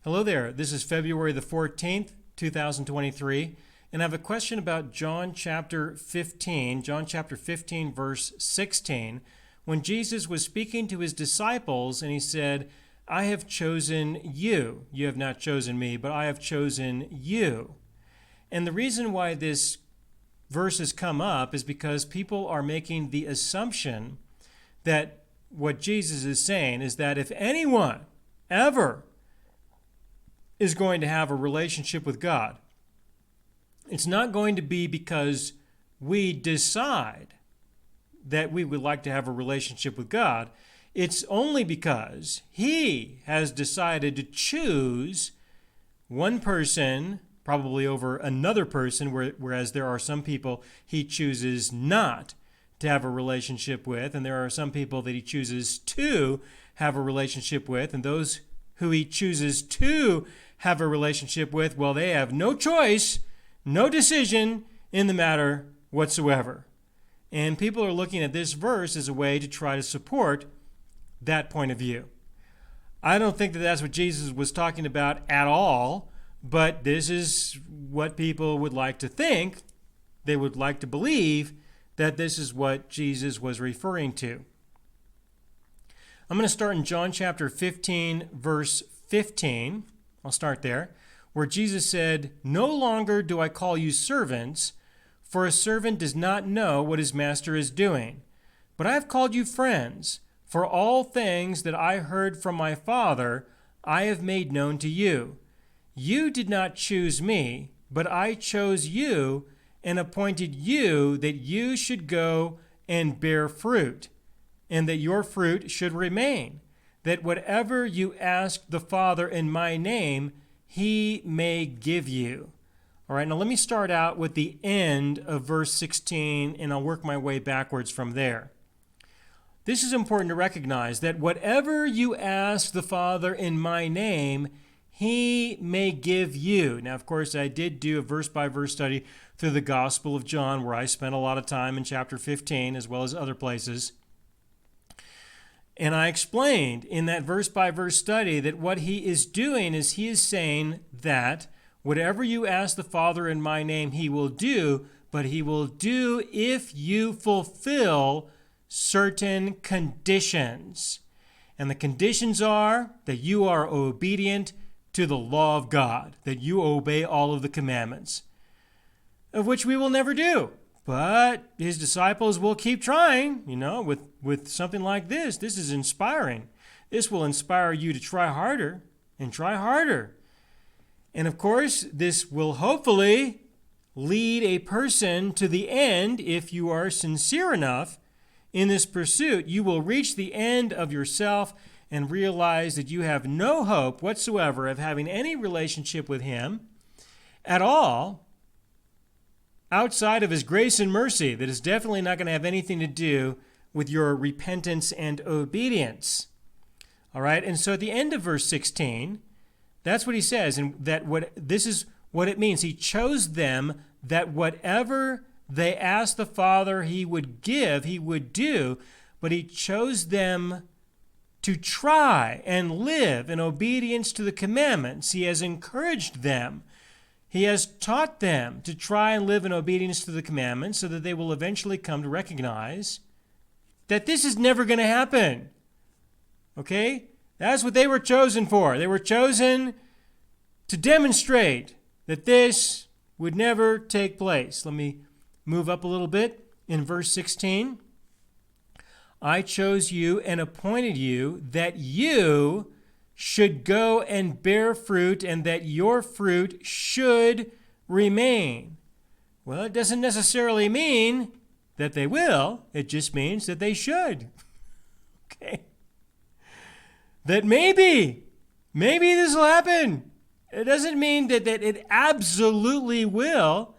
Hello there. This is February the 14th, 2023, and I have a question about John chapter 15, verse 16, when Jesus was speaking to his disciples and he said, I have chosen you. You have not chosen me, but I have chosen you. And the reason why this verse has come up is because people are making the assumption that what Jesus is saying is that if anyone ever is going to have a relationship with God, it's not going to be because we decide that we would like to have a relationship with God. It's only because He has decided to choose one person, probably over another person, whereas there are some people He chooses not to have a relationship with, and there are some people that He chooses to have a relationship with, and those who He chooses to have a relationship with, well, they have no choice, no decision in the matter whatsoever. And people are looking at this verse as a way to try to support that point of view. I don't think that that's what Jesus was talking about at all, but this is what people would like to think. They would like to believe that this is what Jesus was referring to. I'm going to start in John chapter 15, verse 15. I'll start there, where Jesus said, No longer do I call you servants, for a servant does not know what his master is doing. But I have called you friends, for all things that I heard from my Father I have made known to you. You did not choose me, but I chose you and appointed you that you should go and bear fruit, and that your fruit should remain, that whatever you ask the Father in my name, He may give you. All right, now let me start out with the end of verse 16, and I'll work my way backwards from there. This is important to recognize, that whatever you ask the Father in my name, He may give you. Now, of course, I did do a verse-by-verse study through the Gospel of John, where I spent a lot of time in chapter 15, as well as other places. And I explained in that verse-by-verse study that what He is doing is He is saying that whatever you ask the Father in my name, He will do, but He will do if you fulfill certain conditions. And the conditions are that you are obedient to the law of God, that you obey all of the commandments, of which we will never do. But His disciples will keep trying, with something like this. This is inspiring. This will inspire you to try harder and try harder. And of course, this will hopefully lead a person to the end. If you are sincere enough in this pursuit, you will reach the end of yourself and realize that you have no hope whatsoever of having any relationship with Him at all, outside of His grace and mercy, that is definitely not going to have anything to do with your repentance and obedience. All right, and so at the end of verse 16, that's what He says, and this is what it means. He chose them that whatever they asked the Father He would give, He would do, but He chose them to try and live in obedience to the commandments. He has encouraged them. He has taught them to try and live in obedience to the commandments so that they will eventually come to recognize that this is never going to happen. Okay? That's what they were chosen for. They were chosen to demonstrate that this would never take place. Let me move up a little bit in verse 16. I chose you and appointed you that you should go and bear fruit, and that your fruit should remain. Well, it doesn't necessarily mean that they will. It just means that they should. Okay? That maybe this will happen. It doesn't mean that it absolutely will.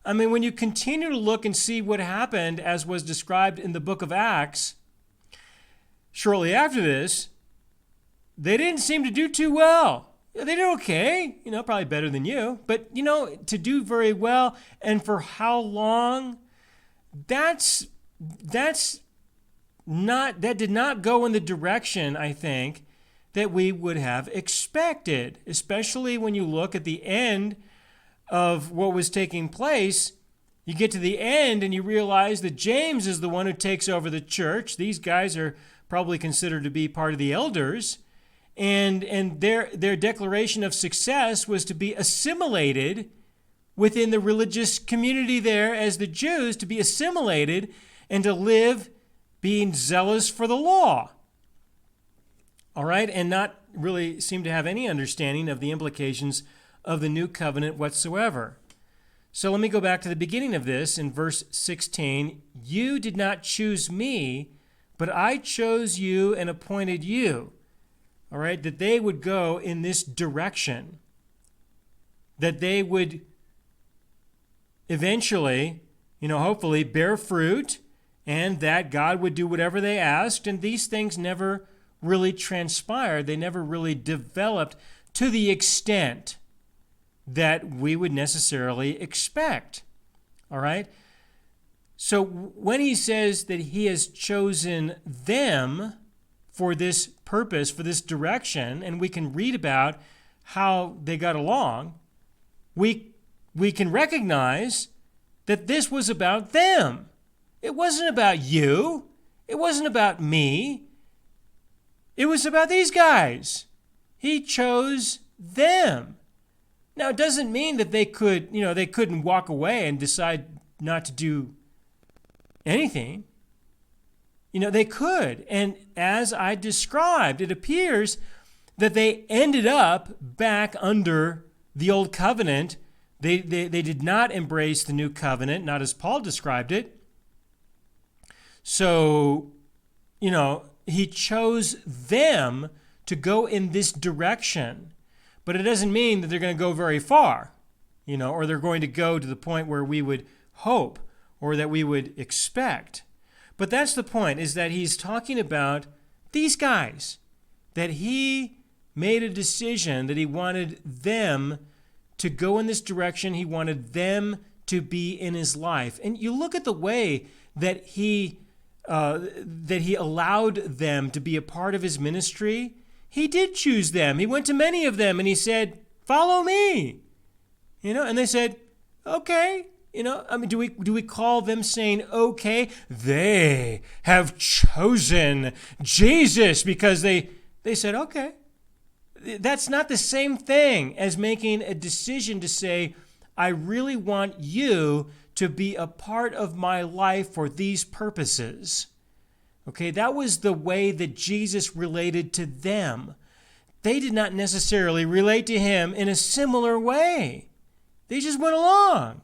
I mean, when you continue to look and see what happened, as was described in the book of Acts, shortly after this, they didn't seem to do too well. They did okay, probably better than you. But, to do very well and for how long, that did not go in the direction, I think, that we would have expected, especially when you look at the end of what was taking place. You get to the end and you realize that James is the one who takes over the church. These guys are probably considered to be part of the elders. And their declaration of success was to be assimilated within the religious community there as the Jews, to be assimilated and to live being zealous for the law. All right, and not really seem to have any understanding of the implications of the new covenant whatsoever. So let me go back to the beginning of this in verse 16. You did not choose me, but I chose you and appointed you. All right, that they would go in this direction, that they would eventually, hopefully bear fruit, and that God would do whatever they asked. And these things never really transpired. They never really developed to the extent that we would necessarily expect. All right? So when he says that he has chosen them for this purpose, for this direction, and we can read about how they got along, we can recognize that this was about them. It wasn't about you. It wasn't about me. It was about these guys. He chose them. Now, it doesn't mean that they couldn't walk away and decide not to do anything. They could. And as I described, it appears that they ended up back under the old covenant. They did not embrace the new covenant, not as Paul described it. So, he chose them to go in this direction. But it doesn't mean that they're going to go very far, or they're going to go to the point where we would hope or that we would expect. But that's the point, is that he's talking about these guys, that he made a decision that he wanted them to go in this direction. He wanted them to be in his life. And you look at the way that he allowed them to be a part of his ministry. He did choose them. He went to many of them and he said, "Follow me." And they said, "Okay." Do we call them saying, "Okay"? They have chosen Jesus because they said, "Okay." That's not the same thing as making a decision to say, "I really want you to be a part of my life for these purposes." Okay, that was the way that Jesus related to them. They did not necessarily relate to him in a similar way. They just went along,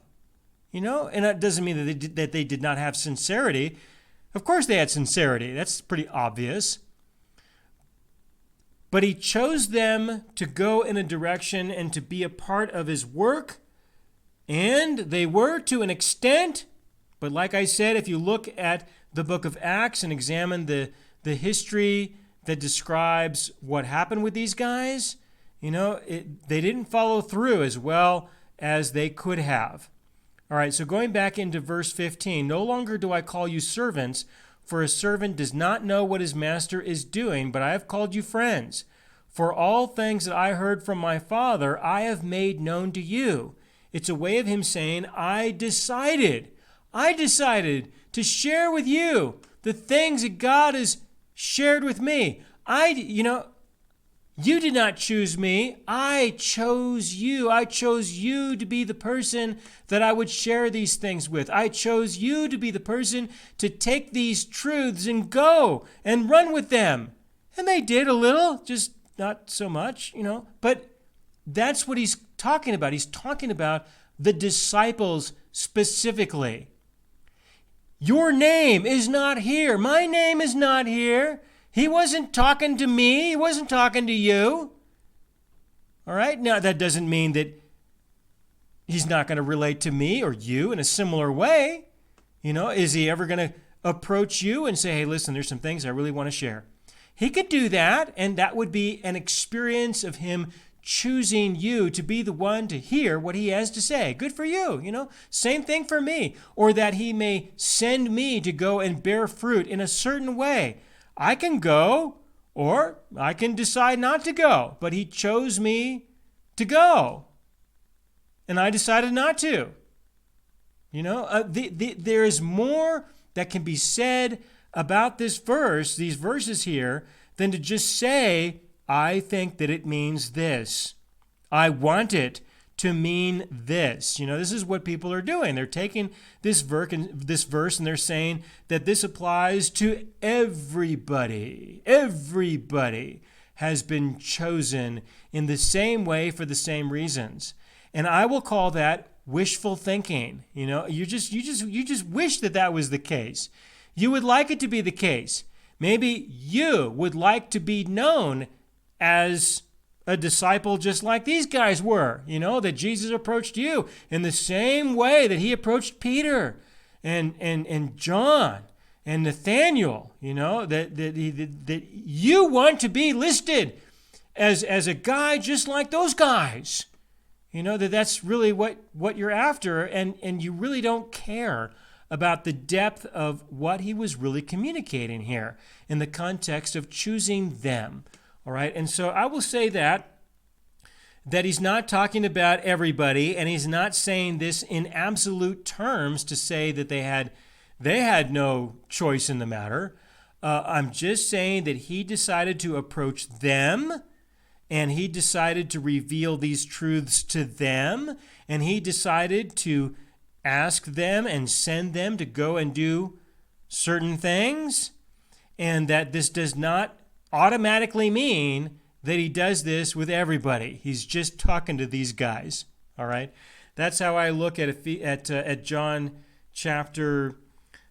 and that doesn't mean that they did not have sincerity. Of course they had sincerity. That's pretty obvious. But he chose them to go in a direction and to be a part of his work. And they were to an extent. But like I said, if you look at the book of Acts and examine the history that describes what happened with these guys, they didn't follow through as well as they could have. All right, so going back into verse 15, "No longer do I call you servants, for a servant does not know what his master is doing, but I have called you friends. For all things that I heard from my Father, I have made known to you." It's a way of him saying, I decided to share with you the things that God has shared with me. You did not choose me. I chose you. I chose you to be the person that I would share these things with. I chose you to be the person to take these truths and go and run with them. And they did a little, just not so much, But that's what he's talking about. He's talking about the disciples specifically. Your name is not here. My name is not here. He wasn't talking to me. He wasn't talking to you. All right? Now, that doesn't mean that he's not going to relate to me or you in a similar way. Is he ever going to approach you and say, "Hey, listen, there's some things I really want to share"? He could do that, and that would be an experience of him choosing you to be the one to hear what he has to say. Good for you, Same thing for me. Or that he may send me to go and bear fruit in a certain way. I can go, Or I can decide not to go, but he chose me to go. And I decided not to. There is more that can be said about this verse, these verses here, than to just say, I think that it means this. I want it to mean this. This is what people are doing. They're taking this verse and they're saying that this applies to everybody. Everybody has been chosen in the same way for the same reasons. And I will call that wishful thinking. You just wish that was the case. You would like it to be the case. Maybe you would like to be known as a disciple just like these guys were, that Jesus approached you in the same way that he approached Peter and John and Nathaniel, that you want to be listed as a guy just like those guys. That's really what you're after, and you really don't care about the depth of what he was really communicating here in the context of choosing them. All right, and so I will say that he's not talking about everybody, and he's not saying this in absolute terms to say that they had no choice in the matter. I'm just saying that he decided to approach them, and he decided to reveal these truths to them, and he decided to ask them and send them to go and do certain things, and that this does not automatically mean that he does this with everybody. He's just talking to these guys. All right, that's how I look at John chapter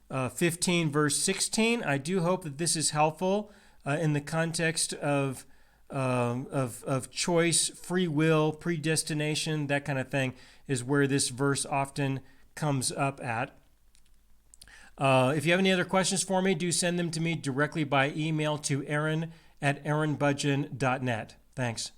15, verse 16. I do hope that this is helpful in the context of choice, free will, predestination, that kind of thing is where this verse often comes up at. If you have any other questions for me, do send them to me directly by email to aaron@aaronbudgeon.net. Thanks.